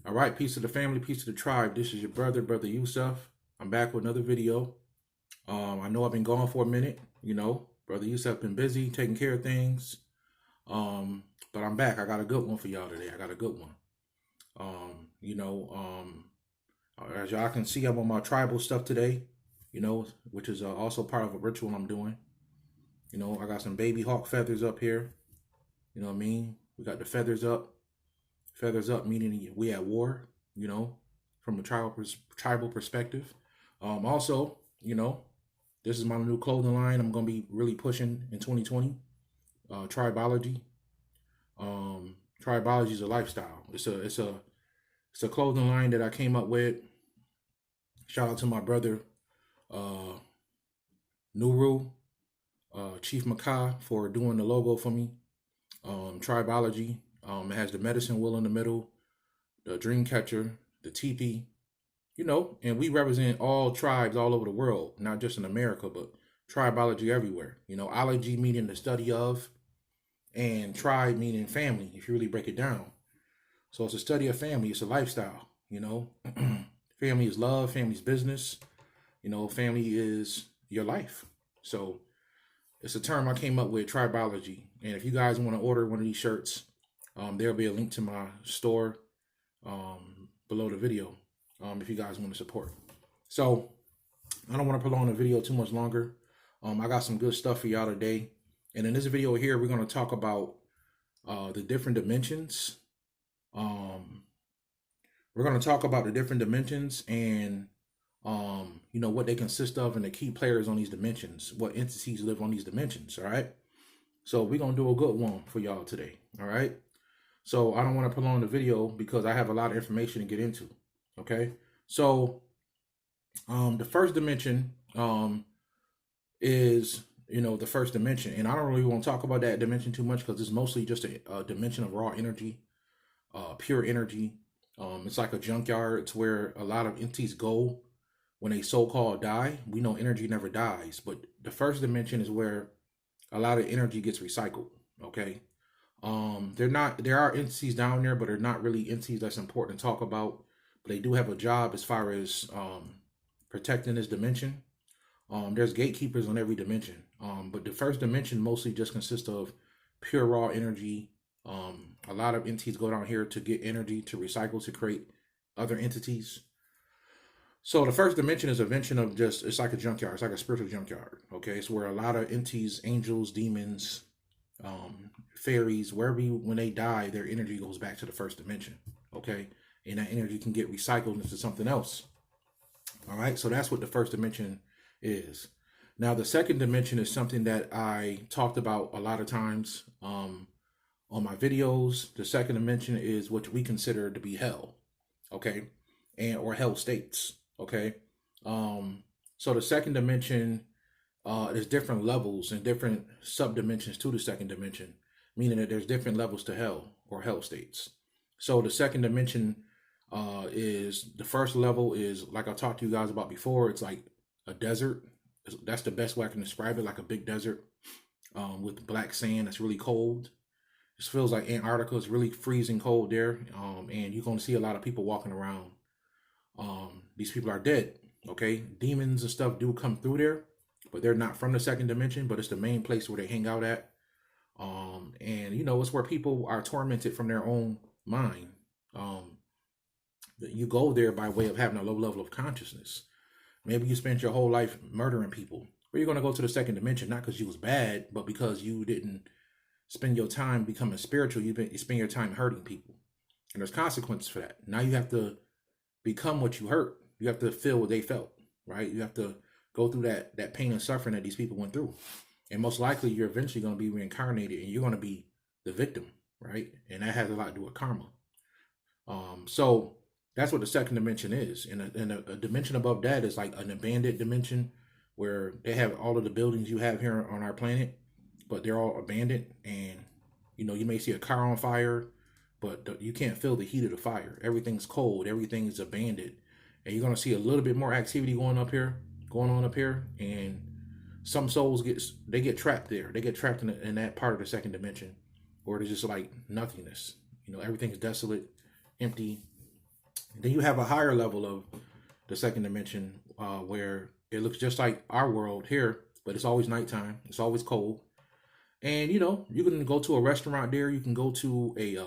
All right, peace to the family, peace to the tribe. This is your brother, BroYosef. I'm back with another video. I know I've been gone for a minute. BroYosef been busy taking care of things. But I'm back. I got a good one for y'all today. I got a good one. Um, you know, um, as y'all can see, I'm on my tribal stuff today. Which is also part of a ritual I'm doing. I got some baby hawk feathers up here. You know what I mean? We got the feathers up. Feathers up meaning we at war, from a tribal perspective. Also, this is my new clothing line I'm going to be really pushing in 2020. Tribology. Tribology is a lifestyle. It's a clothing line that I came up with. Shout out to my brother, Nuru, Chief Makai, for doing the logo for me. Tribology. It has the medicine wheel in the middle, the dream catcher, the teepee, and we represent all tribes all over the world, not just in America, but tribology everywhere. Ology meaning the study of, and tribe meaning family, if you really break it down. So it's a study of family, it's a lifestyle, Family is love, family's business, family is your life. So it's a term I came up with, tribology. And if you guys want to order one of these shirts, there'll be a link to my store below the video if you guys want to support. So I don't want to prolong the video too much longer. I got some good stuff for y'all today. And in this video here, we're going to talk about the different dimensions. We're going to talk about the different dimensions and, what they consist of and the key players on these dimensions, what entities live on these dimensions. All right. So we're going to do a good one for y'all today. All right. So I don't want to prolong the video because I have a lot of information to get into. Okay. So the first dimension is, the first dimension. And I don't really want to talk about that dimension too much because it's mostly just a dimension of raw energy, pure energy. It's like a junkyard. It's where a lot of entities go when they so-called die. We know energy never dies, but the first dimension is where a lot of energy gets recycled. Okay. There are entities down there, but they're not really entities that's important to talk about. But they do have a job as far as protecting this dimension. There's gatekeepers on every dimension. But the first dimension mostly just consists of pure raw energy. A lot of entities go down here to get energy to recycle to create other entities. So the first dimension is a dimension of it's like a junkyard. It's like a spiritual junkyard. Okay. It's where a lot of entities, angels, demons, fairies, when they die, their energy goes back to the first dimension. Okay. And that energy can get recycled into something else. All right. So that's what the first dimension is. Now, the second dimension is something that I talked about a lot of times on my videos. The second dimension is what we consider to be hell. Okay. Or hell states. Okay. So the second dimension, there's different levels and different subdimensions to the second dimension, meaning that there's different levels to hell or hell states. So the second dimension is, the first level is, like I talked to you guys about before, it's like a desert. That's the best way I can describe it, like a big desert with black sand that's really cold. It feels like Antarctica. Is really freezing cold there, and you're going to see a lot of people walking around. These people are dead. Okay, demons and stuff do come through there, but they're not from the second dimension, but it's the main place where they hang out at. And it's where people are tormented from their own mind. You go there by way of having a low level of consciousness. Maybe you spent your whole life murdering people. Or you're going to go to the second dimension, not because you was bad, but because you didn't spend your time becoming spiritual. You spend your time hurting people. And there's consequences for that. Now you have to become what you hurt. You have to feel what they felt, right? You have to go through that pain and suffering that these people went through. And most likely you're eventually going to be reincarnated and you're going to be the victim, right? And that has a lot to do with karma. So that's what the second dimension is. And a dimension above that is like an abandoned dimension where they have all of the buildings you have here on our planet, but they're all abandoned. And, you may see a car on fire, but you can't feel the heat of the fire. Everything's cold. Everything's abandoned. And you're going to see a little bit more activity going on up here. And some souls get trapped there. They get trapped in that part of the second dimension where it's just like nothingness. Everything's desolate, empty. Then you have a higher level of the second dimension, where it looks just like our world here, but it's always nighttime. It's always cold, and you can go to a restaurant there. You can go to a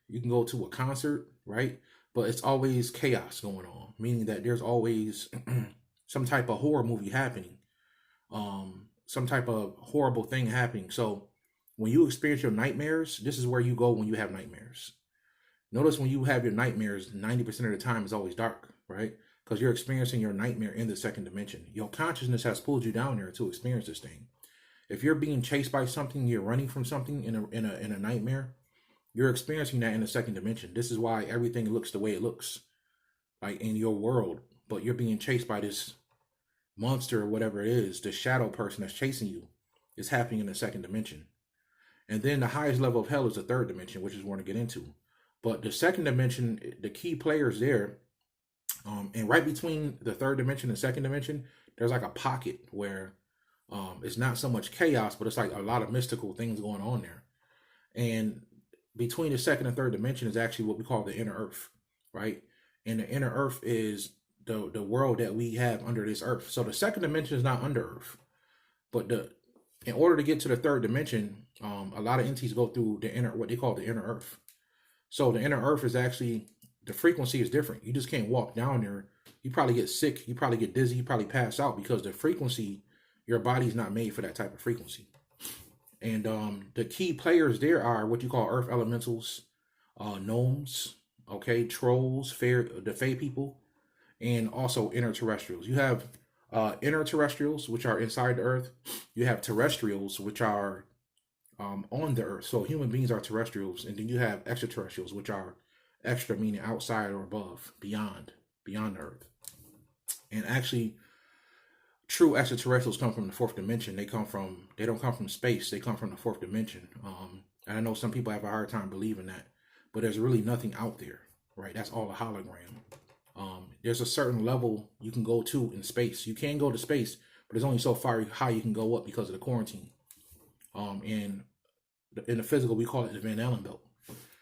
you can go to a concert, right? But it's always chaos going on, meaning that there's always some type of horror movie happening, some type of horrible thing happening. So when you experience your nightmares, this is where you go when you have nightmares. Notice when you have your nightmares, 90% of the time is always dark, right? Because you're experiencing your nightmare in the second dimension. Your consciousness has pulled you down there to experience this thing. If you're being chased by something, you're running from something in a nightmare, you're experiencing that in the second dimension. This is why everything looks the way it looks, like in your world. But you're being chased by this monster or whatever it is, the shadow person that's chasing you. It's happening in the second dimension. And then the highest level of hell is the third dimension, which is what we're going to get into. But the second dimension, the key players there, and right between the third dimension and second dimension, there's like a pocket where it's not so much chaos, but it's like a lot of mystical things going on there. And between the second and third dimension is actually what we call the inner earth, right? And the inner earth is the world that we have under this earth. So the second dimension is not under earth, but in order to get to the third dimension, a lot of entities go through what they call the inner earth. So the inner earth is actually, the frequency is different. You just can't walk down there. You probably get sick. You probably get dizzy. You probably pass out because the frequency, your body's not made for that type of frequency. And the key players there are what you call earth elementals, gnomes, okay, trolls, the fae people, and also inner terrestrials. You have inner terrestrials, which are inside the earth. You have terrestrials, which are on the earth. So human beings are terrestrials, and then you have extraterrestrials, which are extra, meaning outside or above, beyond the earth. And actually, true extraterrestrials come from the fourth dimension. They don't come from space. They come from the fourth dimension. And I know some people have a hard time believing that, but there's really nothing out there, right? That's all a hologram. There's a certain level you can go to in space. You can go to space, but there's only so far high you can go up because of the quarantine. And in the physical, we call it the Van Allen belt.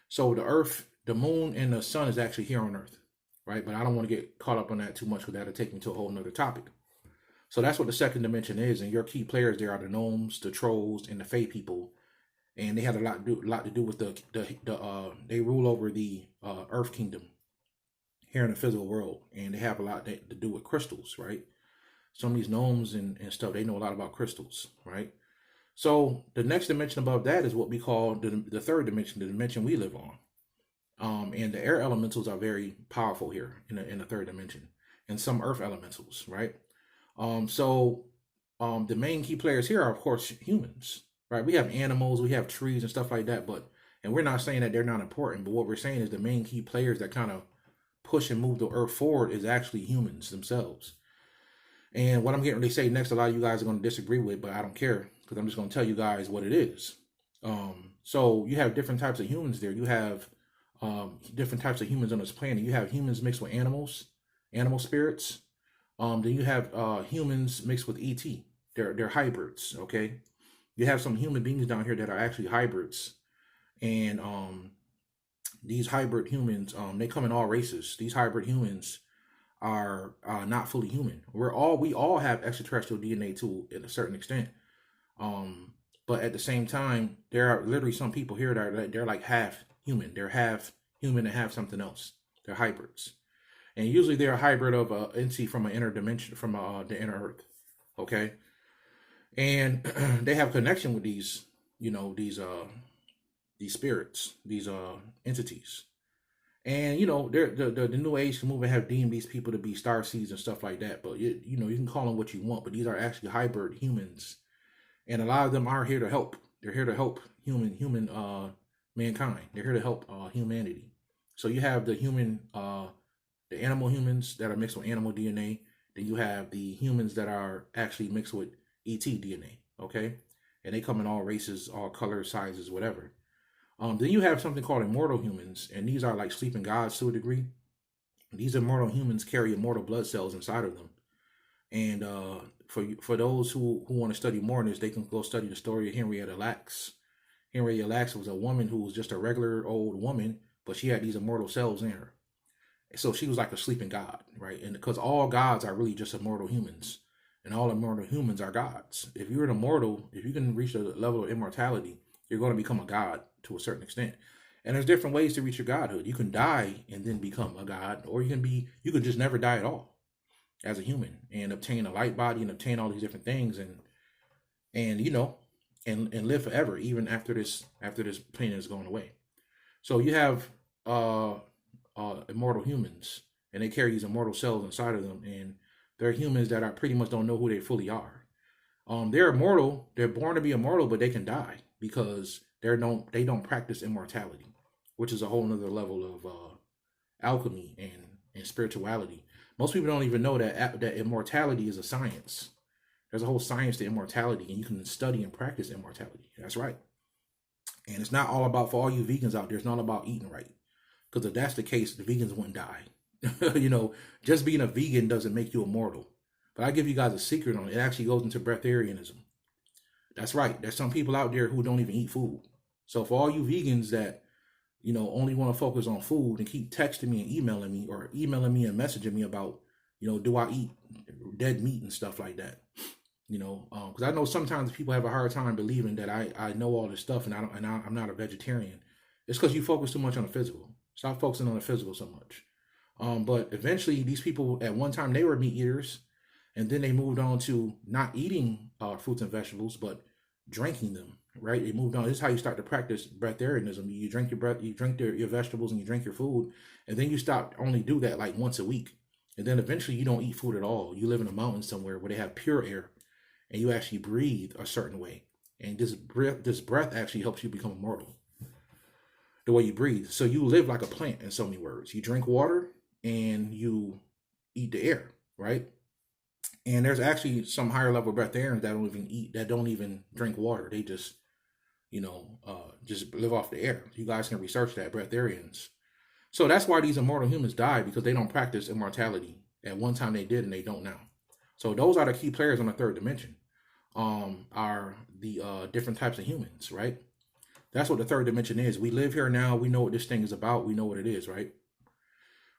So the earth, the moon, and the sun is actually here on earth, right? But I don't want to get caught up on that too much because that'll take me to a whole nother topic. So that's what the second dimension is, and your key players there are the gnomes, the trolls, and the fae people, and they have a lot to do with they rule over the Earth Kingdom here in the physical world, and they have a lot to do with crystals, right? Some of these gnomes and stuff, they know a lot about crystals, right? So the next dimension above that is what we call the third dimension, the dimension we live on. And the air elementals are very powerful here in the third dimension, and some earth elementals, right? The main key players here are, of course, humans, right? We have animals, we have trees and stuff like that, and we're not saying that they're not important, but what we're saying is the main key players that kind of push and move the earth forward is actually humans themselves. And what I'm getting ready to say next, a lot of you guys are going to disagree with, but I don't care because I'm just going to tell you guys what it is. So you have different types of humans there. You have different types of humans on this planet. You have humans mixed with animal spirits. Then you have humans mixed with ET. They're hybrids, okay? You have some human beings down here that are actually hybrids. And these hybrid humans, they come in all races. These hybrid humans are not fully human. We all have extraterrestrial DNA to a certain extent. But at the same time, there are literally some people here that they're like half human. They're half human and half something else. They're hybrids. And usually they're a hybrid of an entity from an inner dimension, from the inner earth. Okay. And they have connection with these spirits, these entities. And the new age movement have deemed these people to be star seeds and stuff like that. But you can call them what you want, but these are actually hybrid humans, and a lot of them are here to help. They're here to help human mankind. They're here to help humanity. So you have the animal humans that are mixed with animal DNA. Then you have the humans that are actually mixed with ET DNA. Okay, and they come in all races, all colors, sizes, whatever. Then you have something called immortal humans, and these are like sleeping gods to a degree. These immortal humans carry immortal blood cells inside of them. And for those who want to study more on this, they can go study the story of Henrietta Lacks. Henrietta Lacks was a woman who was just a regular old woman but she had these immortal cells in her. So she was like a sleeping god, right? And because all gods are really just immortal humans, and all immortal humans are gods. If you're an immortal, if you can reach a level of immortality, you're going to become a god to a certain extent. And there's different ways to reach your godhood. You can die and then become a god, or you could just never die at all as a human and obtain a light body and obtain all these different things and and live forever even after this planet is going away. So you have immortal humans, and they carry these immortal cells inside of them, and they're humans that are pretty much don't know who they fully are. They're immortal. They're born to be immortal, but they can die because they don't practice immortality, which is a whole nother level of alchemy and spirituality. Most people don't even know that immortality is a science. There's a whole science to immortality, and you can study and practice immortality. That's right. And it's not all about, for all you vegans out there, it's not about eating right. Because if that's the case, the vegans wouldn't die. Just being a vegan doesn't make you immortal. But I give you guys a secret on it. It actually goes into breatharianism. That's right. There's some people out there who don't even eat food. So for all you vegans that, only want to focus on food and keep texting me and emailing me, or emailing me and messaging me about, do I eat dead meat and stuff like that? Because I know sometimes people have a hard time believing that I know all this stuff and I'm not a vegetarian. It's because you focus too much on the physical. Stop focusing on the physical so much. But eventually, these people at one time they were meat eaters, and then they moved on to not eating fruits and vegetables, but drinking them. Right? They moved on. This is how you start to practice breatharianism. You drink your breath, you drink your vegetables, and you drink your food, and then you only do that like once a week, and then eventually you don't eat food at all. You live in a mountain somewhere where they have pure air, and you actually breathe a certain way, and this breath actually helps you become immortal. The way you breathe, so you live like a plant. In so many words, you drink water and you eat the air, right? And there's actually some higher level breatharians that don't even drink water. They just just live off the air. You guys can research that, breatharians. So that's why these immortal humans die, because they don't practice immortality. At one time they did, and they don't now. So those are the key players on the third dimension. Are the different types of humans, right? That's what the third dimension is. We live here now. We know what this thing is about. We know what it is, right?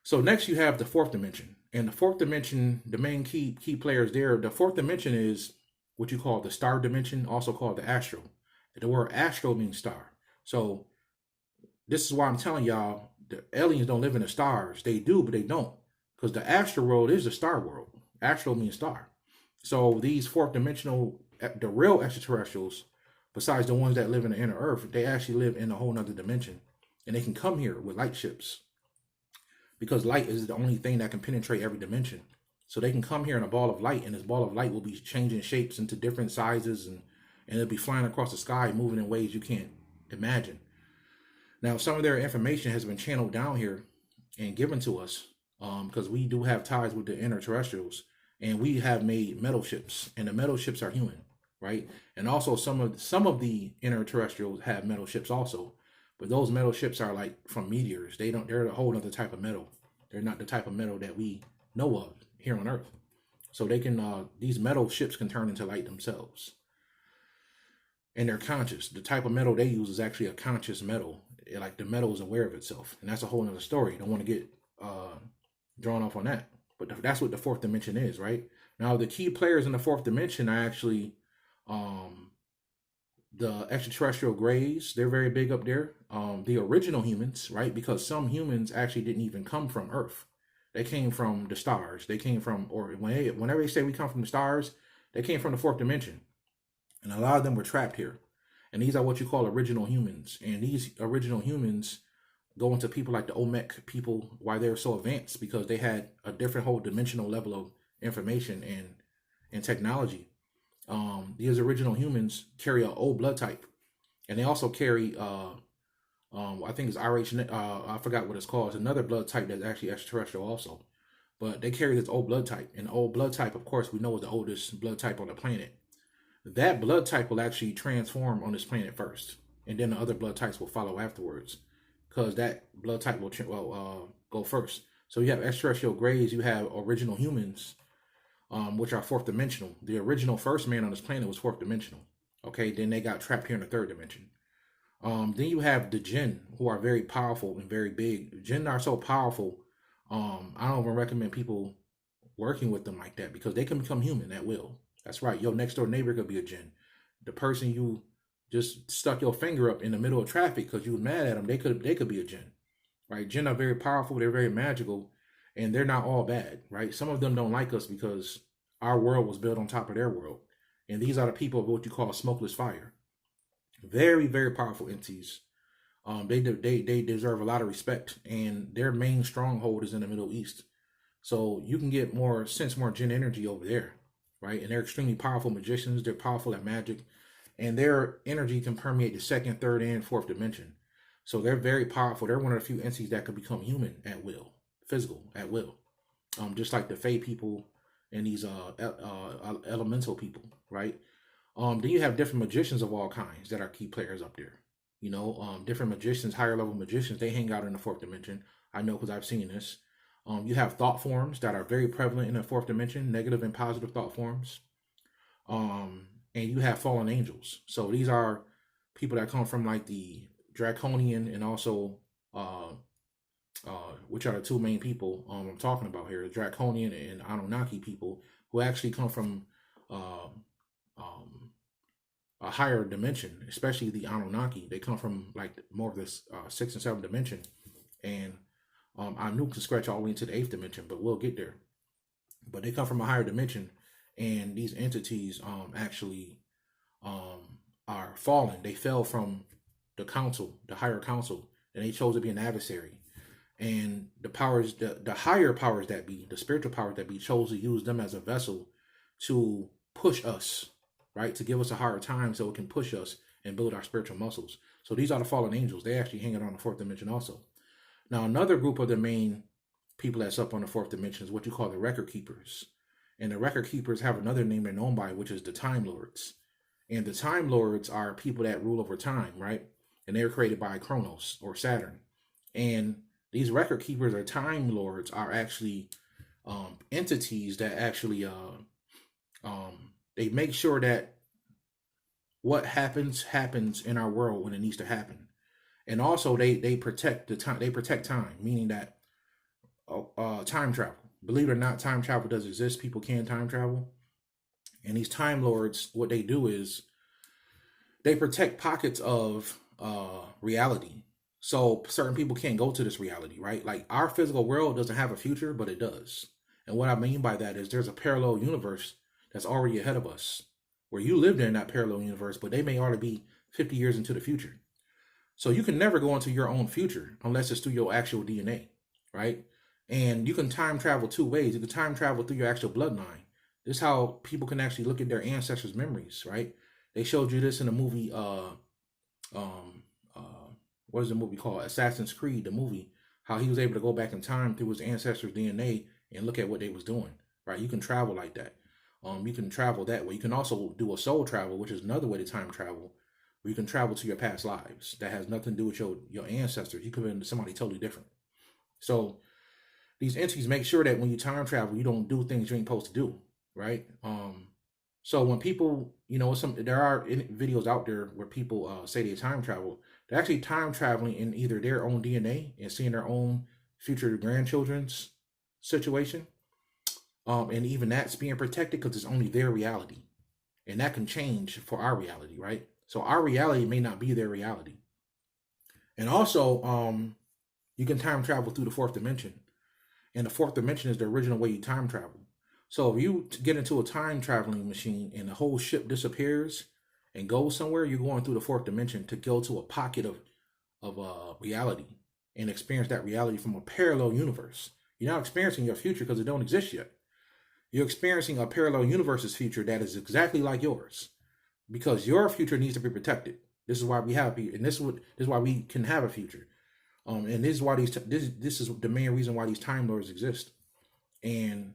So next you have the fourth dimension. And the fourth dimension, the main key players there, the fourth dimension is what you call the star dimension, also called the astral. The word astral means star. So this is why I'm telling y'all, the aliens don't live in the stars. They do, but they don't. Because the astral world is the star world. Astral means star. So these fourth dimensional, the real extraterrestrials, besides the ones that live in the inner earth, they actually live in a whole nother dimension. And they can come here with light ships. Because light is the only thing that can penetrate every dimension. So they can come here in a ball of light, and this ball of light will be changing shapes into different sizes, and it'll be flying across the sky, moving in ways you can't imagine. Now, some of their information has been channeled down here and given to us, because we do have ties with the inner terrestrials, and we have made metal ships, and the metal ships are human, right? And also some of the inner terrestrials have metal ships also, but those metal ships are like from meteors. They're a whole other type of metal. They're not the type of metal that we know of here on Earth. So they can these metal ships can turn into light themselves. And they're conscious. The type of metal they use is actually a conscious metal. Like the metal is aware of itself. And that's a whole other story. Don't want to get drawn off on that. But that's what the fourth dimension is, right? Now, the key players in the fourth dimension are actually the extraterrestrial grays. They're very big up there. The original humans, right? Because some humans actually didn't even come from Earth. They came from the stars. They came from, or whenever they say we come from the stars, they came from the fourth dimension. And a lot of them were trapped here. And these are what you call original humans. And these original humans go into people like the Olmec people, why they're so advanced, because they had a different whole dimensional level of information and technology. These original humans carry an O blood type. And they also carry, I think it's RH, I forgot what it's called. It's another blood type that's actually extraterrestrial also. But they carry this O blood type. And O blood type, of course, we know is the oldest blood type on the planet. That blood type will actually transform on this planet first, and then the other blood types will follow afterwards, because that blood type will go first. So you have extraterrestrial grays, you have original humans, which are fourth dimensional. The original first man on this planet was fourth dimensional. Okay, then they got trapped here in the third dimension. Then you have the jinn, who are very powerful and very big. Jinn are so powerful. I don't even recommend people working with them like that because they can become human at will. That's right. Your next door neighbor could be a jinn. The person you just stuck your finger up in the middle of traffic because you were mad at them, they could be a jinn, right? Jinn are very powerful. They're very magical, and they're not all bad, right? Some of them don't like us because our world was built on top of their world, and these are the people of what you call smokeless fire. Very, very powerful entities. They deserve a lot of respect, and their main stronghold is in the Middle East. So you can get more jinn energy over there, right? And they're extremely powerful magicians. They're powerful at magic, and their energy can permeate the second, third, and fourth dimension. So they're very powerful. They're one of the few entities that could become human at will, physical at will, just like the Fey people and these elemental people, right? Then you have different magicians of all kinds that are key players up there. Different magicians, higher level magicians, they hang out in the fourth dimension. I know because I've seen this. You have thought forms that are very prevalent in the fourth dimension, negative and positive thought forms. And you have fallen angels. So these are people that come from like the draconian and also which are the two main people I'm talking about here, the draconian and Anunnaki people who actually come from a higher dimension, especially the Anunnaki. They come from like more of this 6th and 7th dimension, and Anu can scratch all the way into the 8th dimension, but we'll get there. But they come from a higher dimension, and these entities actually are fallen. They fell from the council, the higher council, and they chose to be an adversary. And the powers, the higher powers that be, the spiritual powers that be, chose to use them as a vessel to push us, right? To give us a hard time so it can push us and build our spiritual muscles. So these are the fallen angels. They actually hang out on the fourth dimension also. Now, another group of the main people that's up on the fourth dimension is what you call the record keepers. And the record keepers have another name they're known by, which is the Time Lords. And the Time Lords are people that rule over time, right? And they were created by Kronos or Saturn. And these record keepers or Time Lords are actually entities that actually they make sure that what happens in our world when it needs to happen. And also they protect the time. They protect time, meaning that time travel. Believe it or not, time travel does exist. People can time travel. And these Time Lords, what they do is they protect pockets of reality. So certain people can't go to this reality, right? Like our physical world doesn't have a future, but it does. And what I mean by that is there's a parallel universe that's already ahead of us, where you live there in that parallel universe, but they may already be 50 years into the future. So you can never go into your own future unless it's through your actual DNA, right? And you can time travel two ways. You can time travel through your actual bloodline. This is how people can actually look at their ancestors' memories, right? They showed you this in the movie, what is the movie called? Assassin's Creed, the movie, how he was able to go back in time through his ancestors' DNA and look at what they was doing, right? You can travel like that. You can travel that way. You can also do a soul travel, which is another way to time travel, where you can travel to your past lives. That has nothing to do with your ancestors. You could have been somebody totally different. So these entities make sure that when you time travel, you don't do things you ain't supposed to do, right? So when people, there are videos out there where people say they time travel. They're actually time traveling in either their own DNA and seeing their own future grandchildren's situation. And even that's being protected because it's only their reality. And that can change for our reality, right? So our reality may not be their reality. And also, you can time travel through the fourth dimension. And the fourth dimension is the original way you time travel. So if you get into a time traveling machine and the whole ship disappears and goes somewhere, you're going through the fourth dimension to go to a pocket of reality and experience that reality from a parallel universe. You're not experiencing your future because it don't exist yet. You're experiencing a parallel universe's future that is exactly like yours, because your future needs to be protected. This is why we have, and this is why we can have a future. And this is why this is the main reason why these Time Lords exist. And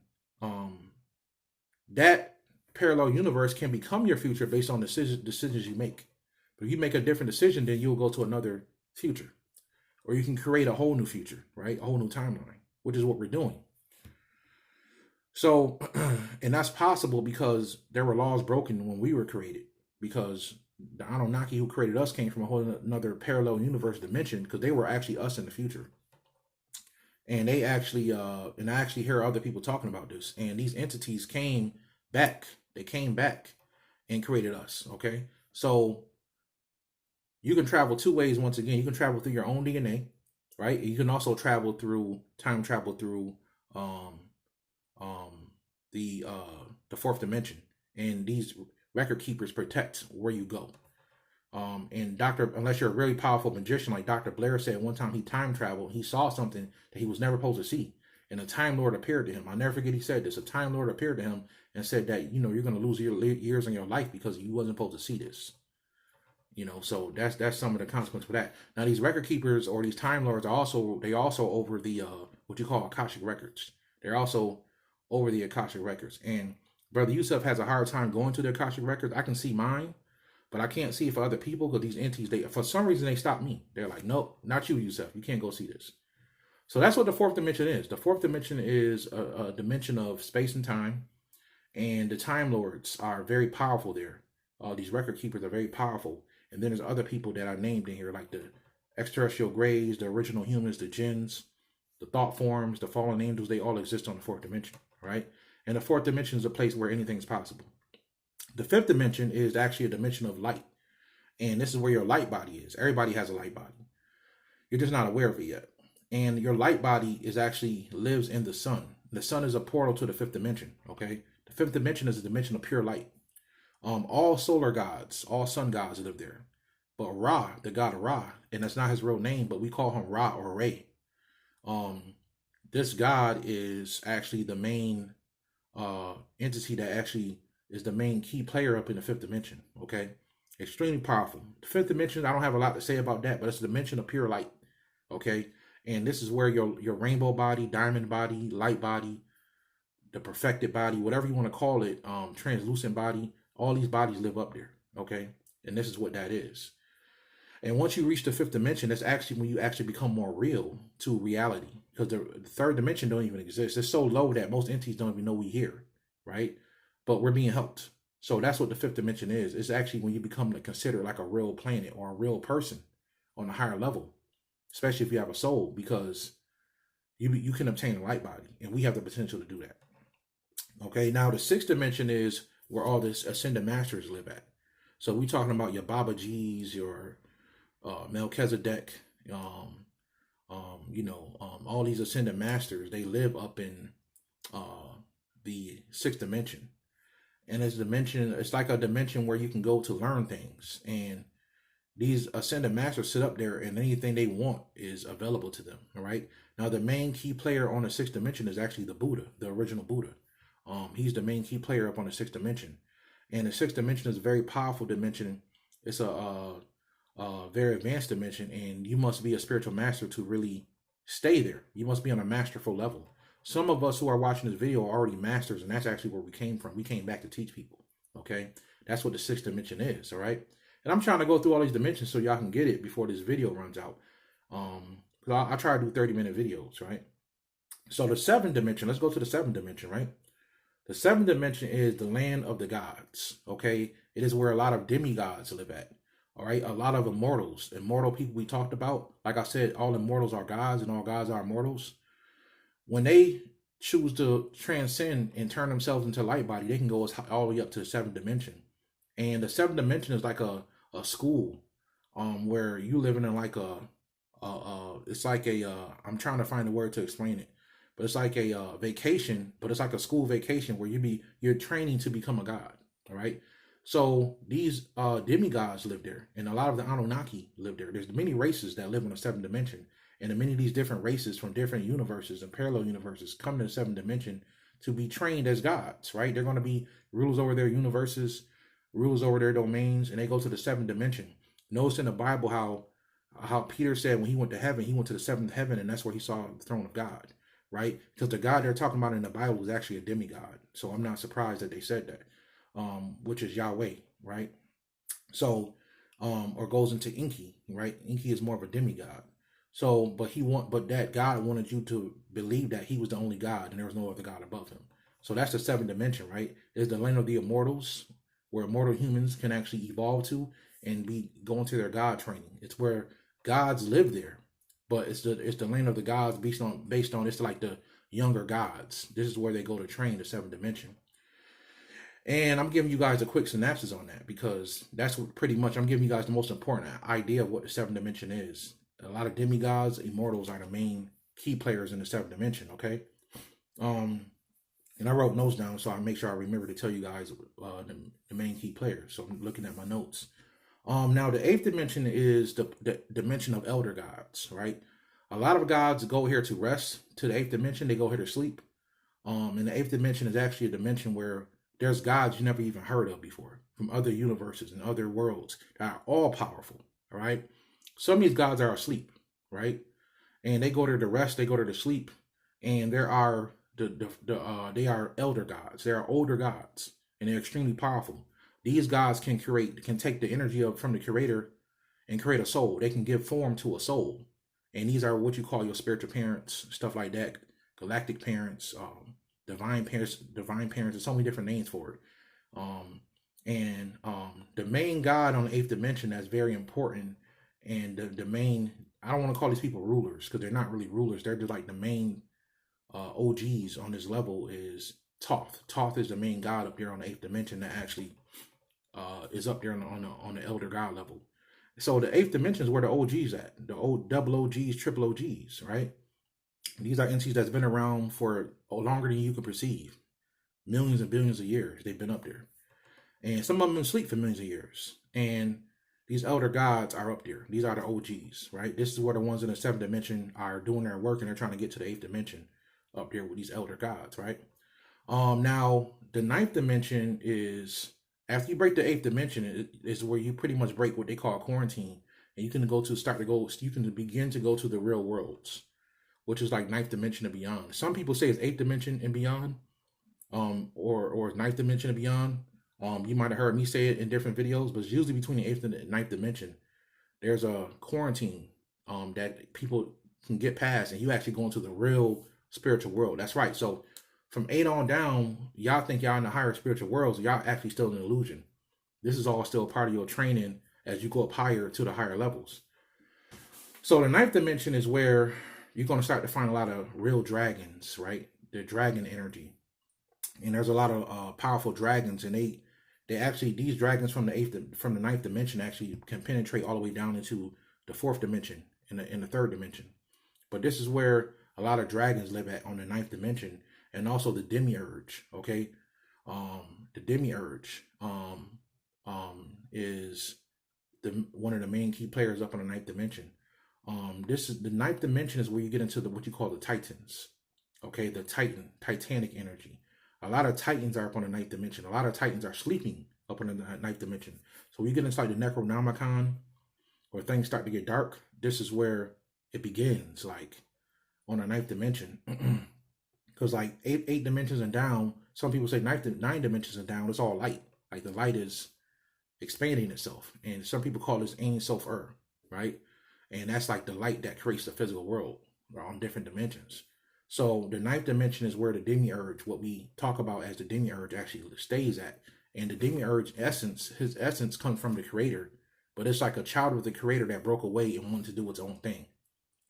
that parallel universe can become your future based on decisions you make. But if you make a different decision, then you'll go to another future, or you can create a whole new future, right? A whole new timeline, which is what we're doing. So, and that's possible because there were laws broken when we were created, because the Anunnaki who created us came from a whole another parallel universe dimension, because they were actually us in the future. And they actually, and I actually hear other people talking about this. And these entities came back. They came back and created us. Okay, so you can travel two ways. Once again, you can travel through your own DNA, right? You can also travel through time travel through um, um, the fourth dimension, and these record keepers protect where you go. And unless you're a really powerful magician, like Dr. Blair said one time, he time traveled. He saw something that he was never supposed to see, and a Time Lord appeared to him. I'll never forget he said this. A Time Lord appeared to him and said that, you're going to lose your years in your life because you wasn't supposed to see this. So that's some of the consequence for that. Now, these record keepers or these Time Lords are also over the what you call Akashic records. They're also over the Akashic records. And Brother Yusuf has a hard time going to the Akashic records. I can see mine, but I can't see it for other people, because these entities, for some reason, they stop me. They're like, nope, not you, Yusuf. You can't go see this. So that's what the fourth dimension is. The fourth dimension is a dimension of space and time, and the Time Lords are very powerful there. These record keepers are very powerful. And then there's other people that are named in here, like the extraterrestrial greys, the original humans, the jinns, the thought forms, the fallen angels. They all exist on the fourth dimension, right? And the fourth dimension is a place where anything is possible. The fifth dimension is actually a dimension of light. And this is where your light body is. Everybody has a light body. You're just not aware of it yet. And your light body lives in the sun. The sun is a portal to the fifth dimension, okay? The fifth dimension is a dimension of pure light. All solar gods, all sun gods live there. But Ra, the god of Ra, and that's not his real name, but we call him Ra or Re. This god is actually the main entity that actually is the main key player up in the fifth dimension. Okay, extremely powerful. The fifth dimension, I don't have a lot to say about that, but it's a dimension of pure light. Okay, and this is where your rainbow body, diamond body, light body, the perfected body, whatever you want to call it, translucent body, all these bodies live up there. Okay, and this is what that is. And once you reach the fifth dimension, that's actually when you actually become more real to reality, because the third dimension don't even exist. It's so low that most entities don't even know we're here, right? But we're being helped. So that's what the fifth dimension is. It's actually when you become considered like a real planet or a real person on a higher level, especially if you have a soul, because you can obtain a light body, and we have the potential to do that. Okay, now the sixth dimension is where all this ascended masters live at. So we're talking about your Baba G's, your Melchizedek, all these ascended masters. They live up in the sixth dimension, and it's like a dimension where you can go to learn things. And these ascended masters sit up there, and anything they want is available to them. All right. Now, the main key player on the sixth dimension is actually the Buddha, the original Buddha. He's the main key player up on the sixth dimension, and the sixth dimension is a very powerful dimension. It's a very advanced dimension, and you must be a spiritual master to really stay there. You must be on a masterful level. Some of us who are watching this video are already masters, and that's actually where we came from. We came back to teach people. Okay, that's what the sixth dimension is. All right, and I'm trying to go through all these dimensions so y'all can get it before this video runs out. Because I try to do 30-minute videos, right? So the seventh dimension. Let's go to the seventh dimension, right? The seventh dimension is the land of the gods. Okay, it is where a lot of demigods live at. All right, a lot of immortal people we talked about. Like I said, all immortals are gods, and all gods are immortals. When they choose to transcend and turn themselves into light body, they can go all the way up to the seventh dimension. And the seventh dimension is like a school, where you living in like it's like I'm trying to find a word to explain it, but it's like a vacation, but it's like a school vacation where you're training to become a god. All right. So these demigods live there, and a lot of the Anunnaki live there. There's many races that live in the seventh dimension, and many of these different races from different universes and parallel universes come to the seventh dimension to be trained as gods, right? They're going to be rulers over their universes, rulers over their domains, and they go to the seventh dimension. Notice in the Bible how Peter said when he went to heaven, he went to the seventh heaven, and that's where he saw the throne of God, right? Because the God they're talking about in the Bible is actually a demigod. So I'm not surprised that they said that. Which is Yahweh, right? So, or goes into Enki, right? Enki is more of a demigod. So, but that God wanted you to believe that he was the only God and there was no other God above him. So that's the seventh dimension, right? It's the land of the immortals, where mortal humans can actually evolve to and be going to their God training. It's where gods live there, but it's the land of the gods based on it's like the younger gods. This is where they go to train the seventh dimension. And I'm giving you guys a quick synopsis on that because that's what pretty much I'm giving you guys the most important idea of what the seventh dimension is. A lot of demigods, immortals are the main key players in the seventh dimension, okay? And I wrote notes down so I make sure I remember to tell you guys the main key players. So I'm looking at my notes. Now the eighth dimension is the dimension of elder gods, right? A lot of gods go here to rest. To the eighth dimension, they go here to sleep. And the eighth dimension is actually a dimension where there's gods you never even heard of before from other universes and other worlds that are all powerful, all right? Some of these gods are asleep, right? And they go there to rest, they go there to sleep, and there are they are elder gods. They are older gods, and they're extremely powerful. These gods can take the energy from the creator and create a soul. They can give form to a soul, and these are what you call your spiritual parents, stuff like that, galactic parents, divine parents. There's so many different names for it. The main god on the eighth dimension that's very important, and the main, I don't want to call these people rulers because they're not really rulers. They're just like the main OGs on this level is Thoth. Thoth is the main god up there on the eighth dimension that actually is up there on the elder god level. So the eighth dimension is where the OGs at, the old double OGs, triple OGs, right? These are entities that's been around for longer than you can perceive. Millions and billions of years they've been up there. And some of them been asleep for millions of years. And these elder gods are up there. These are the OGs, right? This is where the ones in the seventh dimension are doing their work and they're trying to get to the eighth dimension up there with these elder gods, right? Now, the ninth dimension is, after you break the eighth dimension, is where you pretty much break what they call quarantine. And you can begin to go to the real worlds, which is like ninth dimension and beyond. Some people say it's eighth dimension and beyond, or ninth dimension and beyond. You might have heard me say it in different videos, but it's usually between the eighth and the ninth dimension. There's a quarantine that people can get past, and you actually go into the real spiritual world. That's right. So from 8 on down, y'all think y'all in the higher spiritual worlds, y'all actually still in an illusion. This is all still part of your training as you go up higher to the higher levels. So the ninth dimension is where you're going to start to find a lot of real dragons, right? The dragon energy. And there's a lot of powerful dragons, and they actually, these dragons from the ninth dimension actually can penetrate all the way down into the fourth dimension in the third dimension. But this is where a lot of dragons live at on the ninth dimension, and also the demiurge. Okay, the demiurge is one of the main key players up on the ninth dimension. This is the ninth dimension is where you get into what you call the titans. Okay, the titanic energy. A lot of titans are up on the ninth dimension. A lot of titans are sleeping up on the ninth dimension. So we get inside the Necronomicon, where things start to get dark. This is where it begins, like on the ninth dimension. Because like eight dimensions and down, some people say nine dimensions and down, it's all light. Like the light is expanding itself. And some people call this Ein Sof right? And that's like the light that creates the physical world on different dimensions. So the ninth dimension is where the demiurge, what we talk about as the demiurge, actually stays at. And the demiurge his essence comes from the creator, but it's like a child of the creator that broke away and wanted to do its own thing.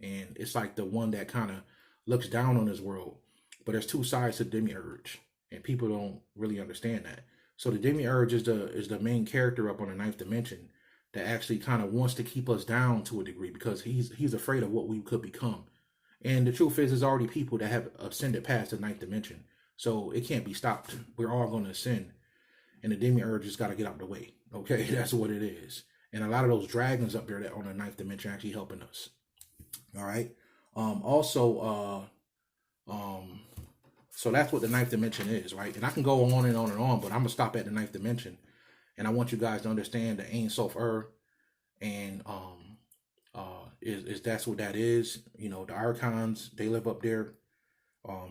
And it's like the one that kind of looks down on this world. But there's two sides to the demiurge, and people don't really understand that. So the demiurge is the main character up on the ninth dimension that actually kind of wants to keep us down to a degree because he's afraid of what we could become. And the truth is, there's already people that have ascended past the ninth dimension. So it can't be stopped. We're all going to ascend. And the demiurge just got to get out of the way. Okay, that's what it is. And a lot of those dragons up there that on the ninth dimension are actually helping us. All right. So that's what the ninth dimension is, right? And I can go on and on and on, but I'm going to stop at the ninth dimension. And I want you guys to understand the Ein Sof and is that's what that is. You know, the archons, they live up there.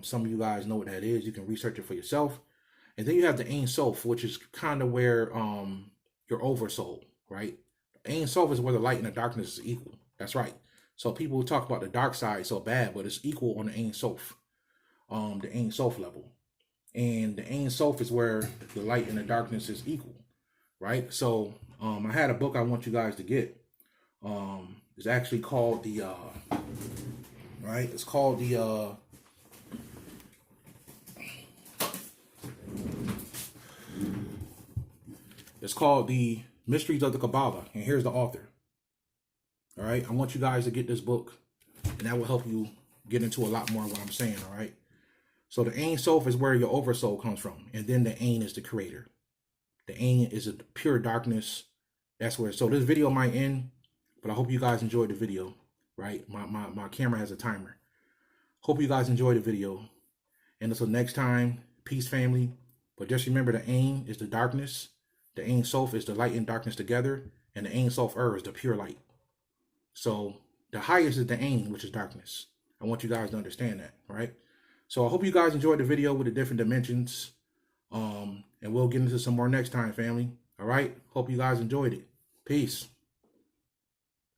Some of you guys know what that is. You can research it for yourself. And then you have the Ein Sof, which is kind of where your oversoul, right? Ein Sof is where the light and the darkness is equal. That's right. So people talk about the dark side so bad, but it's equal on the Ein Sof, the Ein Sof level. And the Ein Sof is where the light and the darkness is equal. right? So I had a book I want you guys to get. It's actually called the right. It's called the Mysteries of the Kabbalah, and here's the author. All right, I want you guys to get this book, and that will help you get into a lot more of what I'm saying. All right. So the Ein Sof is where your oversoul comes from, and then the Ein is the creator. The Ein is a pure darkness. That's where. So this video might end, but I hope you guys enjoyed the video. Right, my camera has a timer. Hope you guys enjoyed the video, and until next time, peace, family. But just remember, the Ein is the darkness. The Ein Sof is the light and darkness together, and the Ein Sof is the pure light. So the highest is the Ein, which is darkness. I want you guys to understand that, right? So I hope you guys enjoyed the video with the different dimensions. And we'll get into some more next time, family. All right? Hope you guys enjoyed it. Peace.